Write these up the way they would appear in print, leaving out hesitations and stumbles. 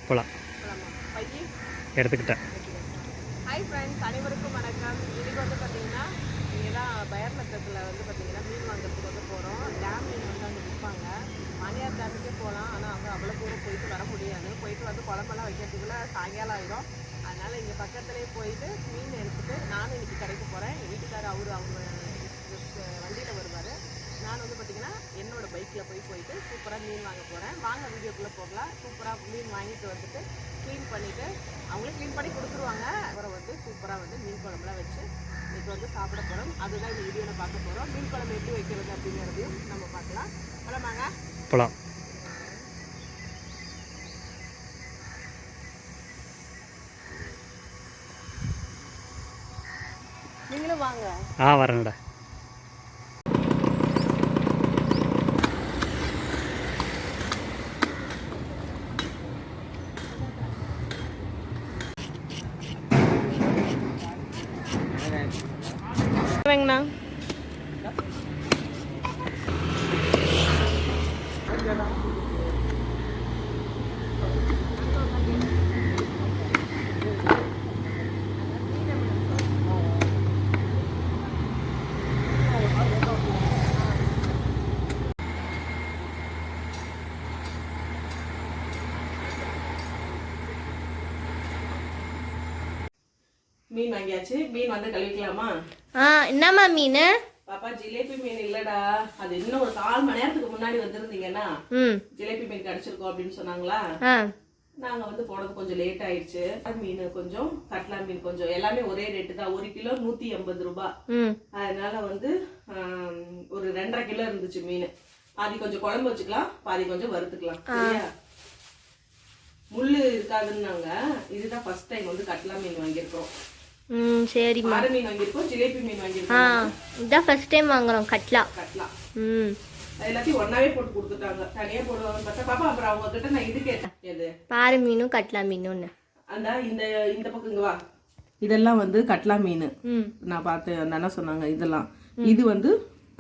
போகலாம். எடுத்துக்கிட்டேன். Hi friends, அனைவருக்கும் வணக்கம். இன்றைக்கி வந்து பார்த்தீங்கன்னா இங்கே தான் பயர் நத்தத்தில் வந்து பார்த்தீங்கன்னா மீன் வாங்குறதுக்கு வந்து போகிறோம். டேம் மீன் வந்து அங்கே விற்பாங்க. மணியார் டேமுக்கே போகலாம், ஆனால் அங்கே அவ்வளோ தூரம் போயிட்டு வர முடியாது. போயிட்டு வந்து குழம்பெல்லாம் வைக்கிறதுக்குள்ளே சாயங்காலம் ஆகிடும். அதனால் இங்கே பக்கத்துலேயே போயிட்டு மீன் எடுத்துகிட்டு நானும் இன்றைக்கி கடைக்கு போகிறேன். எங்கள் வீட்டுக்காரர் அவங்க வண்டியில் வருவார். நான் வந்து பார்த்திங்கன்னா என்னோடய பைக்கில் போயிட்டு சூப்பராக மீன் வாங்க போகிறேன். வாங்க வீடியோக்குள்ளே போகலாம். சூப்பராக மீன் வாங்கிட்டு வந்துட்டு க்ளீன் பண்ணிவிட்டு அவங்களே க்ளீன் பண்ணி கொடுத்துருவாங்க. அப்புறம் வந்து சூப்பராக வந்து மீன் குழம்புலாம் வச்சு இப்போ வந்து சாப்பிட போகிறோம். அதுதான் இந்த வீடியோவில் பார்க்க போகிறோம். மீன் குழம்பு எப்படி வைக்கிறது அப்படிங்கிறதையும் நம்ம பார்க்கலாம். போலாமாங்க? போகலாம். நீங்களும் வாங்க. வரேன்டா. வாங்கண்ணா. மீன் வாங்கியாச்சு. மீன் வந்து கழுவிக்கலாமா? என்னம்மா மீன்? பாப்பா ஜிலேபி மீன் இல்லடா, அது இன்னும் ஒரு 4 மணி நேரத்துக்கு முன்னாடி வந்திருந்தீங்கன்னா ஜிலேபி மீன் கிடைச்சிருக்கோம் அப்படின்னு சொன்னாங்களா. நாங்க வந்து போனது கொஞ்சம் லேட் ஆயிடுச்சு. மீன் கொஞ்சம், கட்லா மீன் கொஞ்சம், எல்லாமே ஒரே ரேட்டு தான். 1 கிலோ 180 ரூபாய். அதனால வந்து ஒரு 2.5 கிலோ இருந்துச்சு மீன். பாதி கொஞ்சம் குழம்பு வச்சுக்கலாம், பாதி கொஞ்சம் வறுத்துக்கலாம். சரியா? முள்ளு இருக்காதுன்னாங்க. இதுதான் ஃபர்ஸ்ட் டைம் வந்து கட்லா மீன் வாங்கியிருக்கோம். சரிம்மா. பாறை மீன் வாங்கியிருக்கோம், ஜிலேபி மீன் வாங்கியிருக்கோம். இதான் ஃபர்ஸ்ட் டைம் வாங்குறோம் கட்லா. எல்லாத்தையும் ஒன்னாவே போட்டு கொடுத்துட்டாங்க. தனியா போடுவாங்கன்னு பார்த்தா பாப்பா அப்புறம் அவங்க கிட்ட நான் இது கேட்டேன். எது? பாறை மீனும் கட்லா மீனும். அந்த இந்த பக்கம் இங்க வா. இதெல்லாம் வந்து கட்லா மீன். நான் பார்த்து அந்த அண்ணா சொன்னாங்க. இதெல்லாம் இது வந்து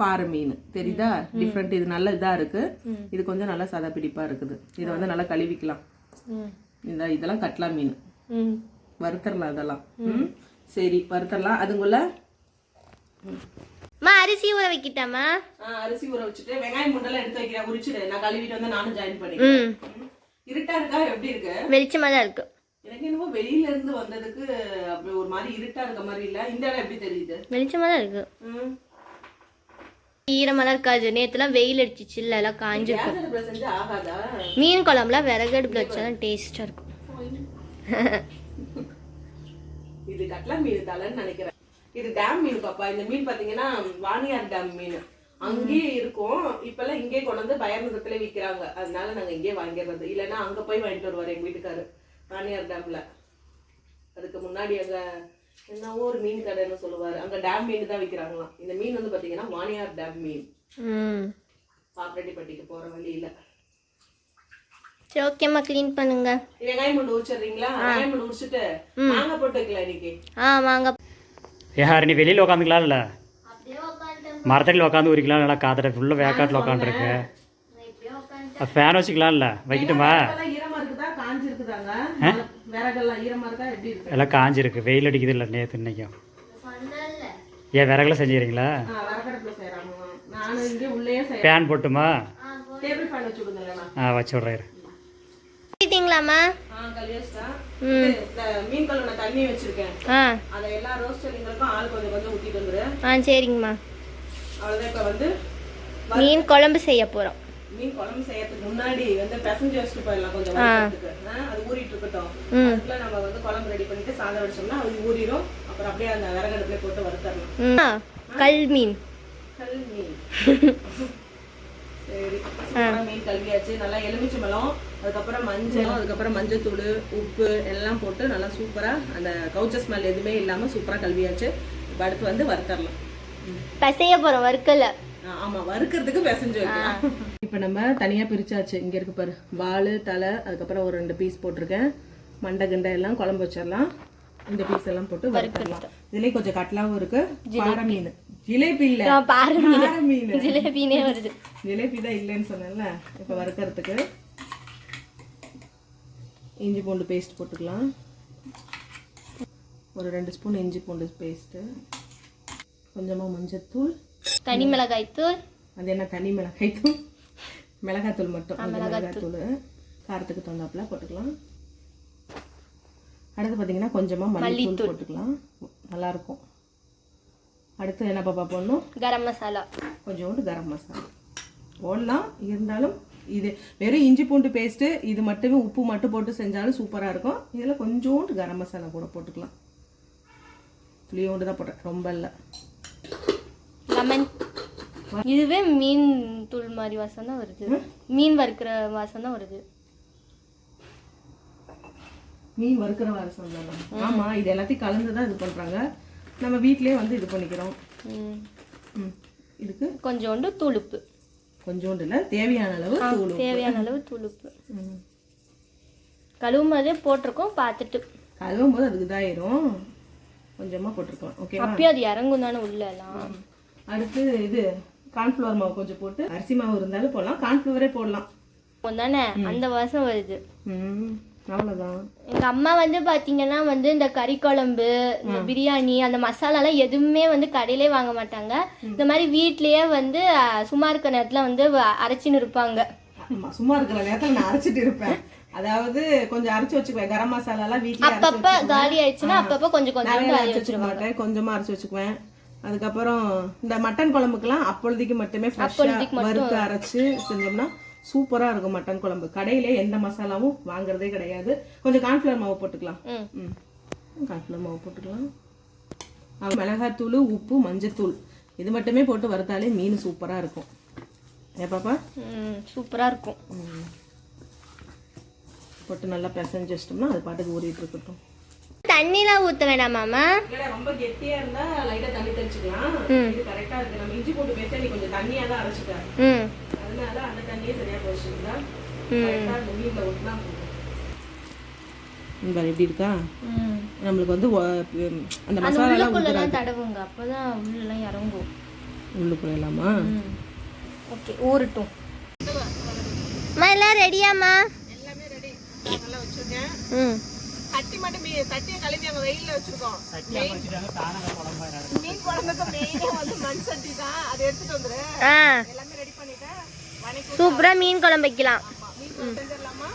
பாறை மீன். தெரியுதா? டிஃப்ரெண்ட். இது நல்ல இதா இருக்கு. இது கொஞ்சம் நல்லா சத பிடிப்பா இருக்குது. இதை வந்து நல்லா கழுவிக்கலாம். இதெல்லாம் கட்லா மீன். வறுத்தரலாம் இதெல்லாம். சரி, வறுத்தரலாம். அதுக்குள்ள அரிசி ஊற வைக்கிட்டாமா? அரிசி ஊற வச்சுட்டு வெங்காயம் முண்டெல்லாம் எடுத்து வைக்கிறேன். உரிச்சிடு. நான் கழுவிட்டு வந்து நானும் ஜாயின் பண்ணிக்கிறேன். இருட்டா இருக்கா? எப்படி இருக்கு? வெளிச்சமா தான் இருக்கு. எனக்கு என்னமோ வெளியில இருந்து வந்ததுக்கு அப்படி ஒரு மாதிரி இருட்டா இருக்க மாதிரி இல்ல. இந்த இடம் எப்படி தெரியுது? வெளிச்சமா தான் இருக்கு. ஈரமெல்லாம் இருக்காது. நேத்துலாம் வெயில் அடிச்சிச்சு இல்ல, எல்லாம் காஞ்சிருக்கும். செஞ்சு ஆகாதா? மீன் குழம்புலாம் விறகு அடுப்புல வச்சாதான் டேஸ்டா இருக்கும். இது கட்லா மீன் தலைன்னு நினைக்கிறேன். இது டேம் மீன் பாப்பா. இந்த மீன் பாத்தீங்கன்னா வாணியார் டேம் மீன். அங்கேயே இருக்கும். இப்பெல்லாம் இங்கே கொண்டு வந்து பயர்நகரத்துல விற்கிறாங்க. அதனால நாங்க இங்கே வாங்கிடுறது. இல்லைன்னா அங்க போய் வாங்கிட்டு வருவாரு எங்க வீட்டுக்காரு வாணியார் டேம்ல. அதுக்கு முன்னாடி அங்க என்னவோ ஒரு மீன் கடைன்னு சொல்லுவாரு. அங்க டேம் மீன் தான் விற்கிறாங்களாம். இந்த மீன் வந்து பாத்தீங்கன்னா வாணியார் டேம் மீன். பாப்பரெட்டிப்பட்டிக்கு போற வழியில. சரி, ஓகேம்மா, க்ளீன் பண்ணுங்க. வெங்காயம் மட்டும் உரிச்சிடுறீங்களா? வெங்காயம் மட்டும் உரிச்சிட்டு மாங்காய் போட்டு வைக்கலாம் இன்னைக்கு. மாங்காய். நீ வெளியில் உட்காந்துக்கலாம் இல்லை? மரத்தடியில் உட்காந்து உரிக்கலாம். நல்லா காத்துற ஃபுல்லாக வேக்காட்டில் உட்காந்துருக்கு. ஃபேன் வச்சுக்கலாம் இல்லை? வைக்கட்டுமா? எல்லாம் காஞ்சிருக்கு. வெயில் அடிக்குது இல்லை நேற்று இன்னைக்கும். ஏன் விறகுல செஞ்சுக்கிறீங்களா? ஃபேன் போட்டுமா? வச்சு விட்றேன். மீன் கழுவுன தண்ணி வச்சிருக்கேன். அத எல்லா ரோஸ்டரிங்களுக்கும் ஆள் கொஞ்சம் கொஞ்சம் ஊத்திட்டு வந்துரு. சரிங்கம்மா. அவ்வளவுதான். இப்ப வந்து மீன் குழம்பு செய்ய போறோம். மீன் குழம்பு செய்யறதுக்கு முன்னாடி வந்து பிசைஞ்சு வச்சுட்டு போயிடலாம் கொஞ்சம் வறுக்கிறதுக்கு. அது ஊறிட்டு இருக்கட்டும். அதுக்குள்ள நம்ம வந்து குழம்பு ரெடி பண்ணிட்டு சாதம் வச்சோம்னா அது ஊறிடும். அப்புறம் அப்படியே அந்த விறகடுப்புல போட்டு வறுத்தரலாம். கல் மீன். சரி, மீன் கழுவியாச்சு. நல்லா எலுமிச்சம்பழம், அதுக்கப்புறம் மஞ்சள், அதுக்கப்புறம் மஞ்சத்தூள், உப்பு எல்லாம் போட்டு நல்லா சூப்பரா அந்த கவுச்ச ஸ்மெல் எதுவுமே இல்லாம சூப்பரா கழுவியாச்சு. இப்போ அடுத்து வந்து வறுத்தரலாம். பசைய போறோம். வறுக்கல. ஆமா, வறுக்கிறதுக்கு பிசைஞ்சு வைக்கலாம். இப்போ நம்ம தனியா பிரிச்சாச்சு. இங்க இருக்கு பாரு, வால், தலை, அதுக்கப்புறம் ஒரு 2 பீஸ் போட்டிருக்கேன். மண்டை கிண்டை எல்லாம் குழம்பு வச்சிடலாம். இந்த பீஸ் எல்லாம் போட்டு வறுக்கலாம். இதுலயே கொஞ்சம் கட்லாவும் இருக்கு. பாறை மீன். ஜிலேபி இல்ல, பாறை மீன். ஜிலேபினே வருது. ஜிலேபி தான் இல்லைன்னு சொன்னேன்ல. இப்ப வறுக்கிறதுக்கு இஞ்சி பூண்டு பேஸ்ட் போட்டுக்கலாம். ஒரு 2 ஸ்பூன் இஞ்சி பூண்டு பேஸ்ட்டு, கொஞ்சமாக மஞ்சத்தூள், தனி மிளகாய் தூள். அது என்ன தனி மிளகாய் தூள்? மிளகாத்தூள் மட்டும். மிளகாத்தூள் காரத்துக்கு தகுந்தாப்புல போட்டுக்கலாம். அடுத்து பார்த்தீங்கன்னா கொஞ்சமாக மல்லித்தூள் போட்டுக்கலாம், நல்லாயிருக்கும். அடுத்து என்ன பாப்பா போடணும்? கரம் மசாலா, கொஞ்சோண்டு கரம் மசாலா போடலாம். இருந்தாலும் இது வெறும் இஞ்சி பூண்டு பேஸ்ட்டு, இது மட்டுமே உப்பு மட்டும் போட்டு செஞ்சாலும் சூப்பராக இருக்கும். இதில் கொஞ்சோண்டு கரம் மசாலா கூட போட்டுக்கலாம். புளியோண்டு தான் போட்டேன், ரொம்ப இல்லை. லெமன். இதுவே மீன் தூள் மாதிரி வாசம் தான் வருது, மீன் வறுக்கிற வாசம் தான் வருது. மீன் வறுக்கிற வாசம் தான். ஆமாம், இது எல்லாத்தையும் கலந்து தான் இது பண்ணுறாங்க. நம்ம வீட்டிலே வந்து இது பண்ணிக்கிறோம். இதுக்கு கொஞ்சோண்டு தூளுப்பு, கொஞ்சோண்டு இல்லை, தேவையான அளவு தூள், தேவையான அளவு தூளுப்பு. கழுவும் போதே போட்டிருக்கோம், பார்த்துட்டு கழுவும் போது அதுக்கு இதாயிரும், கொஞ்சமாக போட்டிருக்கோம். ஓகே, அப்பயும் அது இறங்கும் தானே உள்ள எல்லாம். அடுத்து இது கார்ன்ஃப்ளவர் மாவு கொஞ்சம் போட்டு, அரிசி மாவு இருந்தாலும் போடலாம், கார்ன்ஃப்ளவரே போடலாம் தானே, அந்த வாசம் வருது. அவ்வளோதான். எங்கள் அம்மா வந்து பார்த்தீங்கன்னா வந்து இந்த கறி குழம்பு, இந்த பிரியாணி, அந்த மசாலாலாம் எதுவுமே வந்து கடையிலே வாங்க மாட்டாங்க. இந்த மாதிரி வீட்லேயே வந்து சும்மா இருக்கிற நேரத்தில் வந்து அரைச்சின்னு இருப்பாங்க. சும்மா இருக்கிற நேரத்தில் நான் அரைச்சிட்டு இருப்பேன். அதாவது கொஞ்சம் அரைச்சி வச்சுக்குவேன். கரம் மசாலாலாம் வீட்டில் அப்பப்போ காலி ஆயிடுச்சுன்னா அப்பப்போ கொஞ்சம் கொஞ்சம் அரைச்சி வச்சுக்க மாட்டேன், கொஞ்சமாக அரைச்சி வச்சுக்குவேன். அதுக்கப்புறம் இந்த மட்டன் குழம்புக்கெல்லாம் அப்பொழுதைக்கு மட்டுமே வறுத்து அரைச்சி செஞ்சோம்னா சூப்பராக இருக்கும் மட்டன் குழம்பு. கடையிலே எந்த மசாலாவும் வாங்குறதே கிடையாது. கொஞ்சம் கார்ன்ஃப்ளவர் மாவு போட்டுக்கலாம். கார்ன்ஃப்ளவர் மாவு போட்டுக்கலாம். மிளகாத்தூள், உப்பு, மஞ்சத்தூள் இது மட்டுமே போட்டு வறுத்தாலே மீன் சூப்பராக இருக்கும். ஏ பாப்பா, சூப்பராக இருக்கும். போட்டு நல்லா பிசைஞ்சு வச்சிட்டோம்னா அது பாட்டுக்கு ஊறிட்டு இருக்கட்டும். தண்ணிலாம் ஊற்ற வேணாமாமா? ரொம்ப கெட்டியா இருந்தா லைட்டா தண்ணி தெளிச்சுக்கலாம். இது கரெக்டா இருக்கு. நம்ம இஞ்சி போட்டு பேச நீ கொஞ்சம் தண்ணியா தான் அரைச்சிட்டேன், அதனால அந்த தண்ணியே சரியா போச்சுங்களா. கரெக்டா அந்த மீன்ல ஊத்தினா போதும். எப்படி இருக்கா? நம்மளுக்கு வந்து அந்த மசாலா எல்லாம் தடவுங்க, அப்பதான் உள்ளெல்லாம் இறங்கும். உள்ளுக்குள்ள எல்லாமா? ஓகே, ஊறட்டும். அம்மா எல்லாம் ரெடியாம்மா? எல்லாமே ரெடி. நல்லா வச்சிருக்கேன். சட்டி மட்டும் சட்டியை கழுவி அங்கே வெயிலில் வச்சிருக்கோம். மீன் குழம்புக்கு மெயினாக வந்து மண் சட்டி தான், அதை எடுத்துட்டு வந்துரு. எல்லாமே ரெடி பண்ணிட்டேன். சூப்பராக மீன் குழம்பு வைக்கலாம். செஞ்சிடலாமா?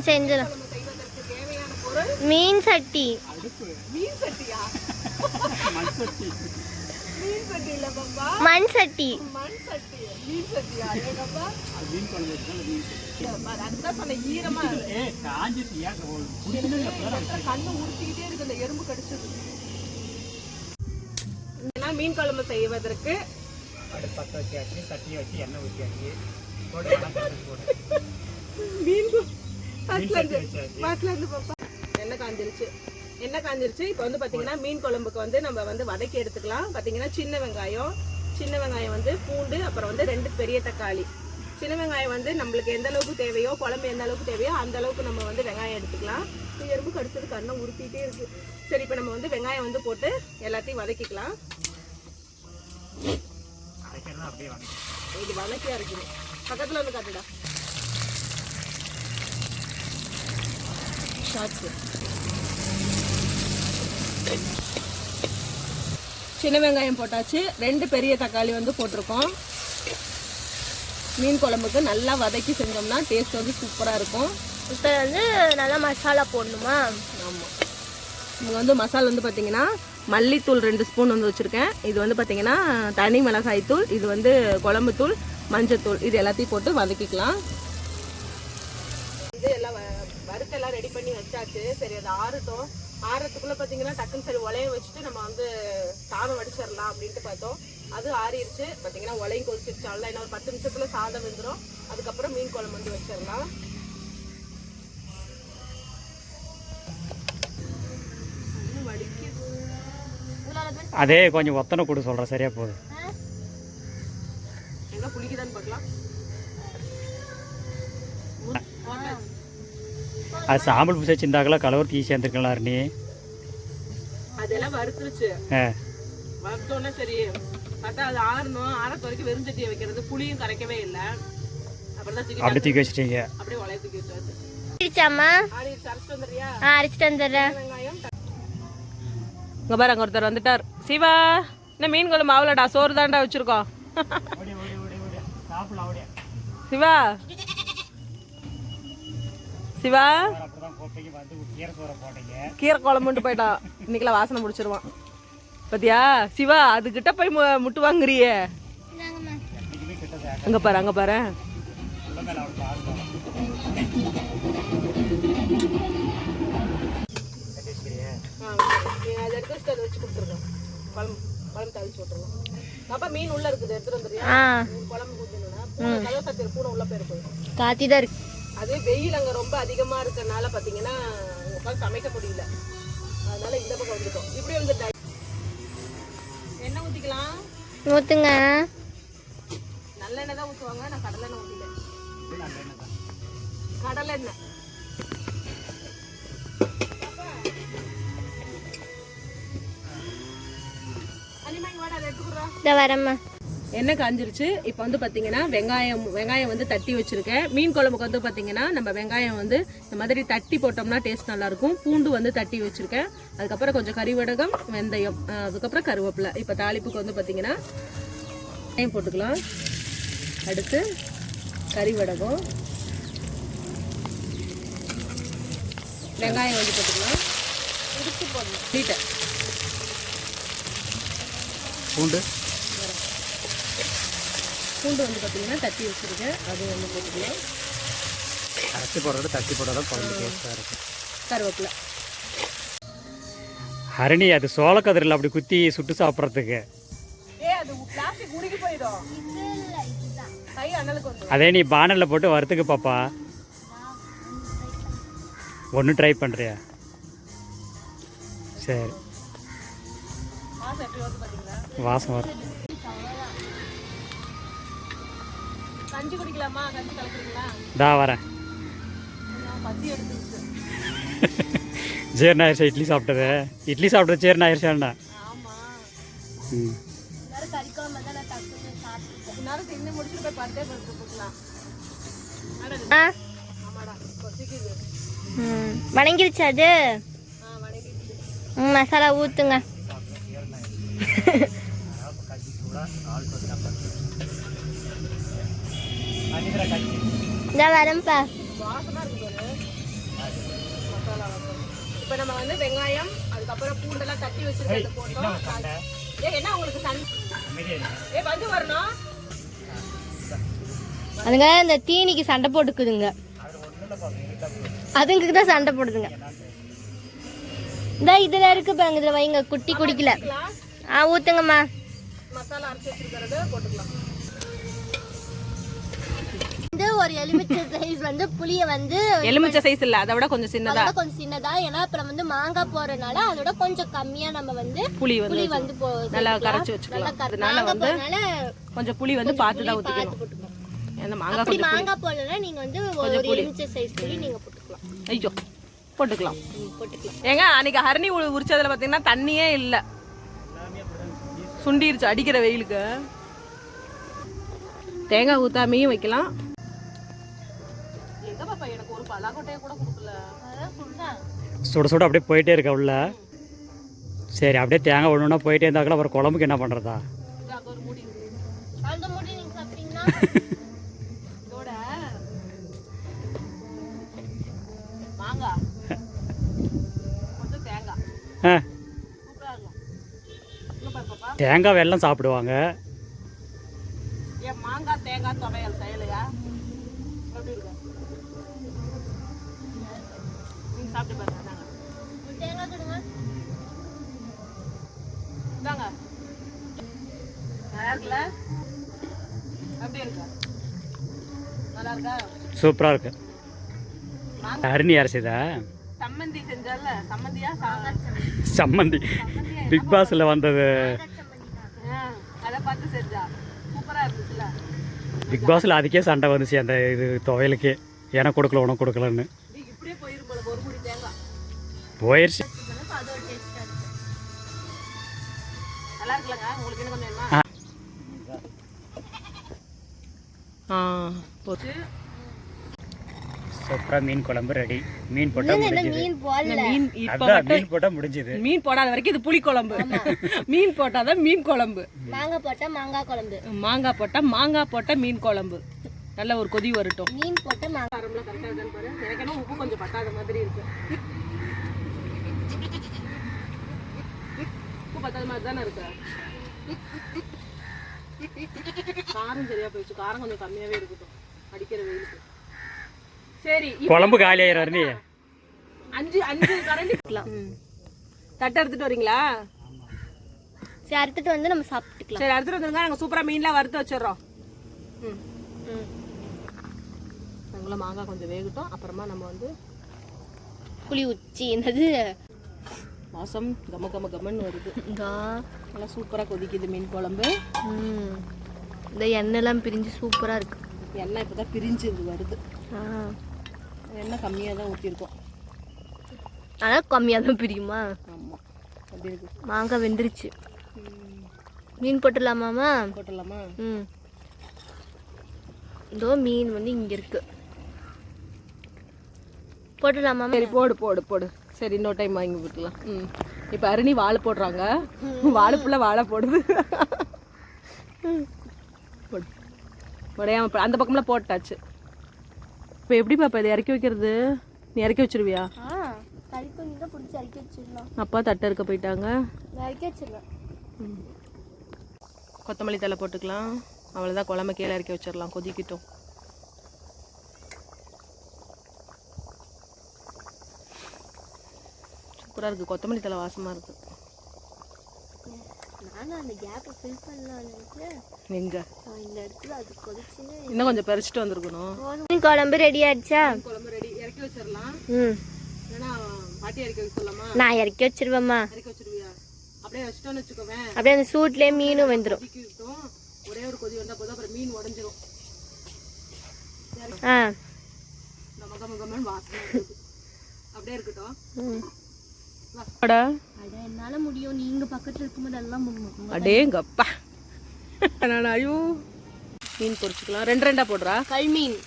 செஞ்சிடலாம். செய்வதற்கு தேவையான பொருள் மீன் சட்டி. மீன் சட்டியா? மீன் சட்டி இல்லை பாப்பா, மண் சட்டி. மண் சட்டி. மீன் சட்டியா? ஏங்கப்பா மீன் குழம்பு அதுதான் சொன்ன. ஈரமா கண்ணு உறுத்திக்கிட்டே இருக்கு, இந்த எறும்பு கடிச்சது. மீன் குழம்பு செய்வதற்கு எண்ணெய் காஞ்சிருச்சு. எண்ணெய் காஞ்சிருச்சு. இப்போ வந்து பார்த்தீங்கன்னா மீன் குழம்புக்கு வந்து நம்ம வந்து வதக்கி எடுத்துக்கலாம். பார்த்தீங்கன்னா சின்ன வெங்காயம் வந்து பூண்டு, அப்புறம் வந்து 2 பெரிய தக்காளி. சின்ன வெங்காயம் வந்து நம்மளுக்கு எந்த அளவுக்கு தேவையோ, குழம்பு எந்த அளவுக்கு தேவையோ அந்த அளவுக்கு நம்ம வந்து வெங்காயம் எடுத்துக்கலாம். எறும்பு கடிச்சது கண்ணை உறுத்திட்டே இருக்கு. சரி, இப்போ நம்ம வந்து வெங்காயம் வந்து போட்டு எல்லாத்தையும் வதக்கிக்கலாம். இது வதக்கி அரைக்கணும். பக்கத்தில் வந்து காட்டுடா. சின்ன வெங்காயம் போட்டாச்சு. 2 பெரிய தக்காளி வந்து போட்டிருக்கோம். மீன் குழம்புக்கு நல்லா வதக்கி செஞ்சோம்னா டேஸ்ட் வந்து சூப்பராக இருக்கும். இப்போ வந்து நல்லா மசாலா போடணுமா? ஆமாம். இங்கே வந்து மசாலா வந்து பார்த்தீங்கன்னா மல்லித்தூள் 2 ஸ்பூன் வந்து வச்சுருக்கேன். இது வந்து பார்த்தீங்கன்னா தனி மிளகாய் தூள், இது வந்து குழம்பு தூள், மஞ்சத்தூள், இது எல்லாத்தையும் போட்டு வதக்கிக்கலாம். இது எல்லாம் வறுத்தெல்லாம் ரெடி பண்ணி வச்சாச்சு. சரி, அது ஆறட்டும். ஆறத்துக்குள்ளே பார்த்தீங்கன்னா டக்குன்னு சரி உலைய வச்சுட்டு நம்ம வந்து சாதம் வடிச்சிடலாம் அப்படின்ட்டு பார்த்தோம். அது ஆறிடுச்சு. பார்த்தீங்கன்னா உலையும் கொதிச்சிருச்சு. அவ்வளோ இன்னும் ஒரு 10 நிமிஷத்தில் சாதம் வெந்துடும். அதுக்கப்புறம் மீன் குழம்பு வந்து வச்சிடலாம். அதே கொஞ்சம் ஒத்தனை கூட சொல்கிறேன், சரியா போகுது. எங்கே புளிக்குதான்னு பார்க்கலாம். அது சாம்பல் பூசி வச்சிருந்தாக்கெல்லாம் கலவரத்து ஈஸியாக இருந்திருக்கலாம் அருணி. அதெல்லாம் வறுத்துருச்சு. வறுத்தோன்னே சரி பார்த்தா அது ஆறணும். ஆறத்து வரைக்கும் வெறும் சட்டியை வைக்கிறது, புளியும் கரைக்கவே இல்லை. அப்புறம் தான் அப்படி தூக்கி வச்சிட்டீங்க. அப்படியே உலைய தூக்கி வச்சாச்சு. அடிச்சாம்மா ஆடிச்சு அரைச்சிட்டு வந்துடுறியா? அரைச்சிட்டு வந்துடுறேன். வெங்காயம் இங்க பாரு, அங்க ஒருத்தர் வந்துட்டார். சிவா, என்ன மீன் குழம்பு அவ்வளோடா, சோறு தான்டா வச்சிருக்கோம். சிவா சிவா கீரை குழம்புட்டு போயிட்டான். இன்னைக்கெல்லாம் வாசனை முடிச்சிருவான் பாத்தியா? சிவா அதுகிட்ட போய் முட்டு வாங்குறியே. அங்க பாரு, அங்க பாரு. மீன் உள்ள இருக்குது, எடுத்துட்டு வந்துறியா? குழம்பு பூனை உள்ள போயிருக்கு. காத்திதான் இருக்கு. அதே வெயில் அங்க ரொம்ப அதிகமா இருக்கறனால பாத்தீங்கன்னா உட்காந்து சமைக்க முடியல. அதனால இந்த பக்கம் வந்துட்டோம். இப்படி வந்துட்டா என்ன ஊத்திக்கலாம்? ஊத்துங்க. நல்லெண்ணெய் தான் ஊத்துவாங்க. நான் கடலெண்ணெய் ஊத்திட்டேன். கடலெண்ணெய் வரம்மா. எண்ணெய் காஞ்சிருச்சு. இப்போ வந்து பார்த்தீங்கன்னா வெங்காயம் வந்து தட்டி வச்சுருக்கேன். மீன் குழம்புக்கு வந்து பார்த்தீங்கன்னா நம்ம வெங்காயம் வந்து இந்த மாதிரி தட்டி போட்டோம்னா டேஸ்ட் நல்லாயிருக்கும். பூண்டு வந்து தட்டி வச்சுருக்கேன். அதுக்கப்புறம் கொஞ்சம் கறிவடகம், வெந்தயம், அதுக்கப்புறம் கருவேப்பிலை. இப்போ தாளிப்புக்கு வந்து பார்த்தீங்கன்னா வெங்காயம் போட்டுக்கலாம். அடுத்து கறிவடகம், வெங்காயம் வந்து போட்டுக்கலாம். இடிச்சு போடணும். நீட்டை பூண்டு வந்து பார்த்தீங்கன்னா தட்டி வச்சுருக்கேன். அது வந்து போட்டுக்கலாம். அரைச்சி போடுறது தட்டி போடுறதும் குழம்பு டேஸ்ட்டாக இருக்கும். கருவேப்பிலை. ஹரணி, அது சோளக்கதிரில் அப்படி குத்தி சுட்டு சாப்பிட்றதுக்கு. அதே நீ பானலில் போட்டு வறுத்துக்கு பாப்பா. ஒன்று ட்ரை பண்ணுறியா? சரி, வாசம் வரும். கஞ்சி குடிக்கலாமா? கஞ்சி கலக்குறீங்களா? தா வரேன். பசி எடுத்துச்சு. ஜீரணம் ஆயிடுச்சா? இட்லி சாப்பிட்டது ஜீரணம் ஆயிடுச்சாண்டா? ஆமா. ம், நேரம் தின்னு முடிச்சுட்டு போய் பத்தே படுத்து போட்டுக்கலாம். ஆமாடா, கொதிக்குது. வணங்கிருச்சு அது. வணங்கிடுச்சு. மசாலா ஊத்துங்க. இந்த வரம்பா. வாசமா இருக்கு பாரு மசாலா வாசம். இப்போ நம்ம வந்து வெங்காயம், அதுக்கப்புறம் பூண்டெல்லாம் தட்டி வச்சிருக்கிறது போட்டோம். என்ன உங்களுக்கு வந்து வரணும்? அதுங்க இந்த தீனிக்கு சண்டை போட்டுக்குதுங்க. அதுங்களுக்கு தான் சண்டை போடுதுங்க. இந்த இதுல இருக்கு பாருங்க, இதுல வைங்க. குட்டி குடிக்கல. ஊத்துங்கம்மா. மசாலா அரைச்சி வச்சிருக்கிறது போட்டுக்கலாம். வந்து ஒரு எலுமிச்சை சைஸ் வந்து புளிய வந்து எலுமிச்சை சைஸ் இல்ல, அதை விட கொஞ்சம் சின்னதா. கொஞ்சம் சின்னதா. ஏன்னா அப்புறம் வந்து மாங்காய் போறதுனால அதோட கொஞ்சம் கம்மியா நம்ம வந்து புளி வந்து நல்லா கரைச்சு வச்சுக்கலாம். அதனால வந்து கொஞ்சம் புளி வந்து பார்த்து தான் ஊத்திக்கணும். அந்த மாங்காய் போடலன்னா நீங்க வந்து ஒரு எலுமிச்சை சைஸ் புளி நீங்க போட்டுக்கலாம். ஐயோ, போட்டுக்கலாம். ஏங்க அன்னைக்கு ஹரணி உரிச்சதுல பாத்தீங்கன்னா தண்ணியே இல்ல, சுண்டிருச்சு அடிக்கிற வெயிலுக்கு. தேங்காய் ஊத்தாமையும் வைக்கலாம். எங்க பாப்பா எனக்கு ஒரு பலாக்கொட்டையை கூட கொடுக்கல. சுட சுட அப்படியே போயிட்டே இருக்க உள்ள. சரி, அப்படியே தேங்காய் ஒன்றுனா போயிட்டே இருந்தாக்கல அப்புறம் குழம்புக்கு என்ன பண்ணுறதா? தேங்காய் வெல்லம் சாப்பிடுவாங்க. மாங்காய் தேங்காய் துவையல் செய்யலையா? எப்படி இருக்கு? நீங்க சாப்பிட்டு பாருங்க. தேங்காய் கொடுங்க. இந்தாங்க. நல்லா இருக்குல்ல? எப்படி இருக்கு? நல்லா இருக்கா? சூப்பராக இருக்கு. ஹரணி யார் செய்தா? சம்மந்தி செஞ்சால. சம்மந்தியா? சம்மந்தி பிக் பாஸ்ல வந்தது. அதை பார்த்து செஞ்சா சூப்பரா இருந்துச்சுல. பிக் பாஸ்ல அதுக்கே சண்டை வந்துச்சு அந்த இது துவையலுக்கே. எனக்கு கொடுக்கல, உனக்கு கொடுக்கலன்னு. இப்படியே போயிரும் போல. ஒரு முடி தேங்காய் போயிடுச்சு. நல்லா இருக்குல்லங்க. உங்களுக்கு என்ன கொஞ்சம் போச்சு. சூப்பராக மீன் குழம்பு ரெடி. மீன் போட்டால் முடிஞ்சது. மீன் போடல. மீன் இப்போ அதான் மீன் போட்டால் முடிஞ்சது. மீன் போடாத வரைக்கும் இது புளி குழம்பு. மீன் போட்டாதான் மீன் குழம்பு. மாங்காய் போட்டா மாங்காய் குழம்பு. மாங்காய் போட்டா மீன் குழம்பு. நல்ல ஒரு கொதி வரட்டும். மீன் போட்டா மாங்காய். காரம்லாம் கரெக்டாக இருக்கான்னு பாரு. எனக்கு என்ன உப்பு கொஞ்சம் பத்தாத மாதிரி இருக்கு. உப்பு பத்தாத மாதிரி தானே இருக்கு. காரம் சரியா போயிடுச்சு. காரம் கொஞ்சம் கம்மியாவே இருக்கட்டும் அடிக்கிற வெயிலுக்கு. சரி குழம்பு காலி ஆயிடுறாரு நீ. 5 கரண்டி தட்டை எடுத்துட்டு வரீங்களா? சரி அறுத்துட்டு வந்து நம்ம சாப்பிட்டுக்கலாம். சரி எடுத்துட்டு வந்துருங்க. நாங்கள் சூப்பராக மீன்லாம் வறுத்து வச்சிடுறோம். நாங்களும் மாங்காய் கொஞ்சம் வேகட்டும். அப்புறமா நம்ம வந்து புளி உச்சி என்னது வாசம் கம கம கமன்னு வருது. நல்லா சூப்பராக கொதிக்குது மீன் குழம்பு. இந்த எண்ணெய்லாம் பிரிஞ்சு சூப்பராக இருக்கு. எண்ணெய் இப்போ தான் பிரிஞ்சு வருது. எண்ணெய் கம்மியாக தான் ஊற்றிருக்கோம். ஆனால் கம்மியாக தான் பிரியுமா? ஆமாம் அப்படி இருக்கு. மாங்காய் வெந்துருச்சு. மீன் போட்டுடலாமாம்மா? போட்டுடலாமா? இதோ மீன் வந்து இங்கே இருக்கு. போட்டுடலாமா? சரி போடு போடு போடு. சரி இன்னொரு டைம் வாங்கி விட்டுலாம். இப்போ அருணி வாழை போடுறாங்க. வாழைப்புள்ள வாழை போடுது. போடு உடையாம அந்த பக்கம்லாம் போட்டாச்சு. இப்போ எப்படி பாப்பா இதை இறக்கி வைக்கிறது? நீ இறக்கி வச்சிருவியா? கறி கொஞ்சம் தான் பிடிச்சி இறக்கி வச்சிடலாம். அப்பா தட்டை இருக்க போயிட்டாங்க. இறக்கி வச்சிடலாம். கொத்தமல்லி தலை போட்டுக்கலாம். அவ்வளோதான், குழம்பு கீழே இறக்கி வச்சிடலாம். கொதிக்கிட்டோம். சூப்பராக இருக்குது. கொத்தமல்லி தலை வாசமாக இருக்குது. நானும் அந்த கேப்பை ஃபில் பண்ணலான்னு எங்க இந்த இடத்துல அது கொதிச்சுன்னு இன்னும் கொஞ்சம் பறிச்சுட்டு வந்திருக்கணும். மீன் குழம்பு ரெடி ஆயிடுச்சா? குழம்பு ரெடி. இறக்கி வச்சிடலாம். ஏன்னா பாட்டி இறக்கி வைக்க சொல்லலாமா? நான் இறக்கி வச்சிருவேம்மா. இறக்கி வச்சிருவியா? அப்படியே வச்சிட்டோன்னு வச்சுக்கோவேன். அப்படியே அந்த சூட்லேயே மீனும் வெந்துடும். ஒரே ஒரு கொதி வந்தால் போதும். அப்புறம் மீன் உடஞ்சிரும். வாசனை அப்படியே இருக்கட்டும். என்னால முடியும். நீங்க பக்கத்துல இருக்கும்போது எல்லாம் அடேங்கப்பா. நான் ஐயோ மீன் பொரிச்சுக்கலாம். 2 போடுறா. கல் மீன்.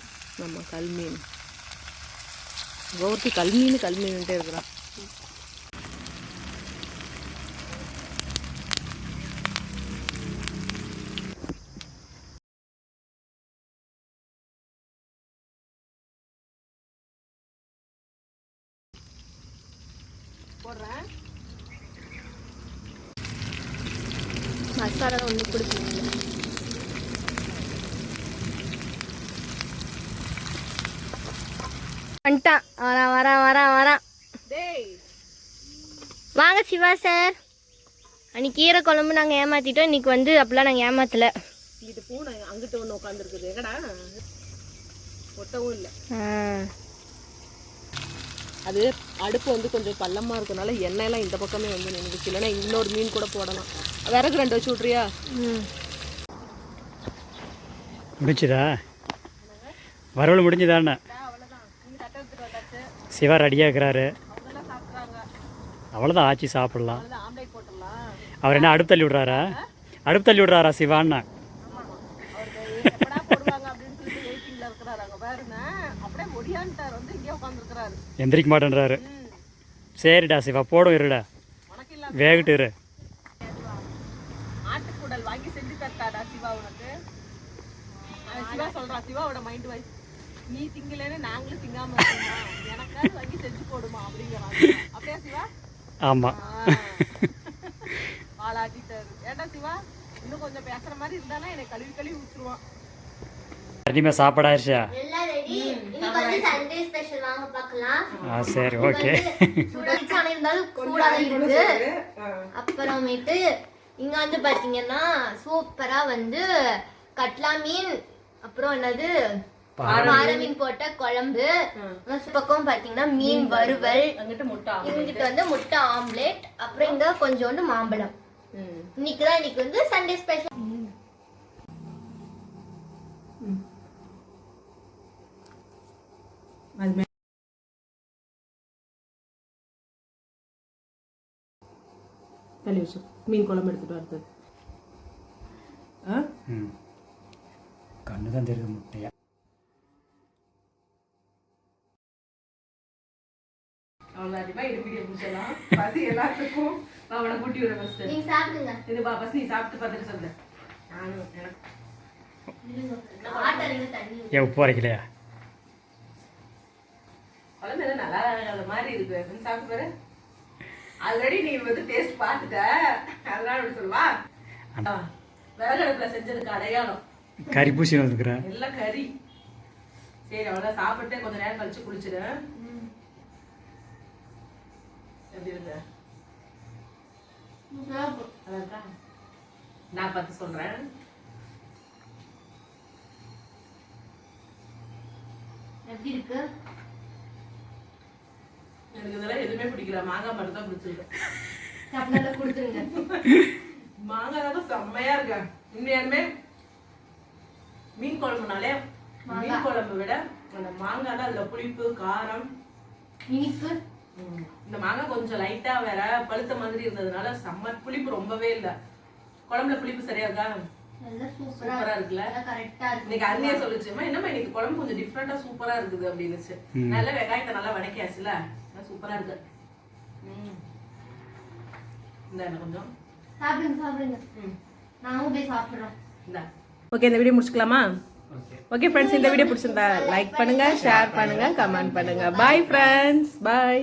ஆமா கல் மீன். ஒருத்தி கல் மீன்ட்டே இருக்கிறா. போடுறேன். மசாலா ஒன்று கொடுக்குறீங்க. வந்துட்டான். வரான். வாங்க சிவா சார். அன்னைக்கு கீரை குழம்பு நாங்கள் ஏமாத்திட்டோம். இன்னைக்கு வந்து அப்படிலாம் நாங்கள் ஏமாத்தலை. இங்கிட்டு பூனை அங்கிட்ட ஒன்று உட்காந்துருக்குது. எங்கடா ஒட்டவும் இல்லை. அது அடுப்பு வந்து கொஞ்சம் பள்ளமாக இருக்கனால எண்ணெயெல்லாம் இந்த பக்கமே வந்து நின்றுச்சு. இல்லைன்னா இன்னொரு மீன் கூட போடலாம். விறகு 2 வச்சு விட்றியா? முடிச்சுதா? வரவழு முடிஞ்சுதாண்ணா? சிவா ரெடியாக இருக்கிறாரு. அவ்வளோதான், ஆச்சு சாப்பிடலாம். அவர் என்ன அடுப்பு தள்ளி விட்றாரா? அடுப்பு தள்ளி விட்றாரா சிவான்னா? எந்திரிக்க மாட்டேன்றாரு. சரிடா சிவா போடும். இருடா வேகிட்டு இரு. ஆட்டுக்கூடல் வாங்கி செஞ்சு தரட்டாடா சிவா உனக்கு. சிவா சொல்றா. சிவாவோட மைண்ட் வாய்ஸ். நீ திங்கலன்னு நாங்களும் திங்காம இருக்கோமா? எனக்காவது வாங்கி செஞ்சு போடுமா அப்படிங்கிறாங்க. அப்படியா சிவா? ஆமா. ஆளாட்டிட்டாரு. ஏண்டா சிவா இன்னும் கொஞ்சம் பேசுற மாதிரி இருந்தானா என்னை கழுவி ஊற்றுருவான். ரெடிமே சாப்பாடாயிருச்சா? எல்லாம் ரெடி. இன்னைக்கு வந்து சண்டே ஸ்பெஷல் வாங்க பார்க்கலாம். சரி ஓகே. சூடான இருந்தாலும் சூடாக இருக்கு. அப்புறமேட்டு இங்க வந்து பாத்தீங்கன்னா சூப்பரா வந்து கட்லா மீன், அப்புறம் என்னது பாறை மீன் போட்ட குழம்பு, பக்கம் பாத்தீங்கன்னா மீன் வறுவல், இங்கிட்ட வந்து முட்டை ஆம்லேட், அப்புறம் இங்க கொஞ்சோண்டு மாம்பழம். இன்னைக்கு வந்து சண்டே ஸ்பெஷல். மீன் குழம்பு எடுத்துட்டு வருது. கண்ணு தான் தெரியுது முட்டையா. அவங்க அதிகமா இது வீடியோ முடிச்சிடலாம். பசி எல்லாத்துக்கும் நான் அவனை கூட்டி விட ஃபர்ஸ்ட். நீங்க சாப்பிடுங்க. இது பா ஃபர்ஸ்ட் நீ சாப்பிட்டு பார்த்துட்டு சொல்லு. நானும் எனக்கு வாட்டர் தண்ணி. ஏன் உப்பு வரைக்கலையா? குழம்பு எல்லாம் நல்லா இல்லாத மாதிரி இருக்கு. நீ சாப்பிட்டு பாரு. ஆல்ரெடி நீ வந்து டேஸ்ட் பார்த்துட்ட. அதனால அப்படி சொல்லுவா. விறகடுப்புல செஞ்சதுக்கு அடையாளம். கறி பூசி வந்துக்கிறேன். எல்லாம் கறி. சரி அவ்வளோ சாப்பிட்டு கொஞ்ச நேரம் கழிச்சு குளிச்சிடு. எப்படி இருக்கு? அதான் நான் பார்த்து சொல்றேன். எப்படி இருக்கு? எனக்கு இதெல்லாம் எதுவுமே பிடிக்கல. மாங்காய் மட்டும் தான் பிடிச்சிருக்கு. சாப்பிட கொடுத்துருங்க. மாங்காய் தான் செம்மையா இருக்கு. உண்மையாலுமே மீன் குழம்புனாலே மீன் குழம்பு விட அந்த மாங்காய் தான் அதுல புளிப்பு காரம் இனிப்பு. இந்த மாங்காய் கொஞ்சம் லைட்டா வேற பழுத்த மாதிரி இருந்ததுனால செம்ம புளிப்பு ரொம்பவே இல்ல. குழம்புல புளிப்பு சரியா இருக்கா? நல்லா சூப்பரா இருக்குல்ல? கரெக்டா இருக்கு. இன்னைக்கு அண்ணியே சொல்லுச்சுமா என்னம்மா இன்னைக்கு குழம்பு கொஞ்சம் டிஃப்ரெண்டா சூப்பரா இருக்குது அப்படின்னுச்சு. நல்ல வெங்காயத்தை நல்லா வதக்கியாச்சுல, சூப்பரா இருக்கு. இந்த கொஞ்சம் சாப்பிடுங்க. நாங்களும் போய் சாப்பிடுறோம். ஓகே, இந்த வீடியோ முடிச்சுக்கலாமா? ஓகே ஃப்ரெண்ட்ஸ், இந்த வீடியோ பிடிச்சிருந்தா லைக் பண்ணுங்க, ஷேர் பண்ணுங்க, கமெண்ட் பண்ணுங்க. பாய் ஃப்ரெண்ட்ஸ், பாய்.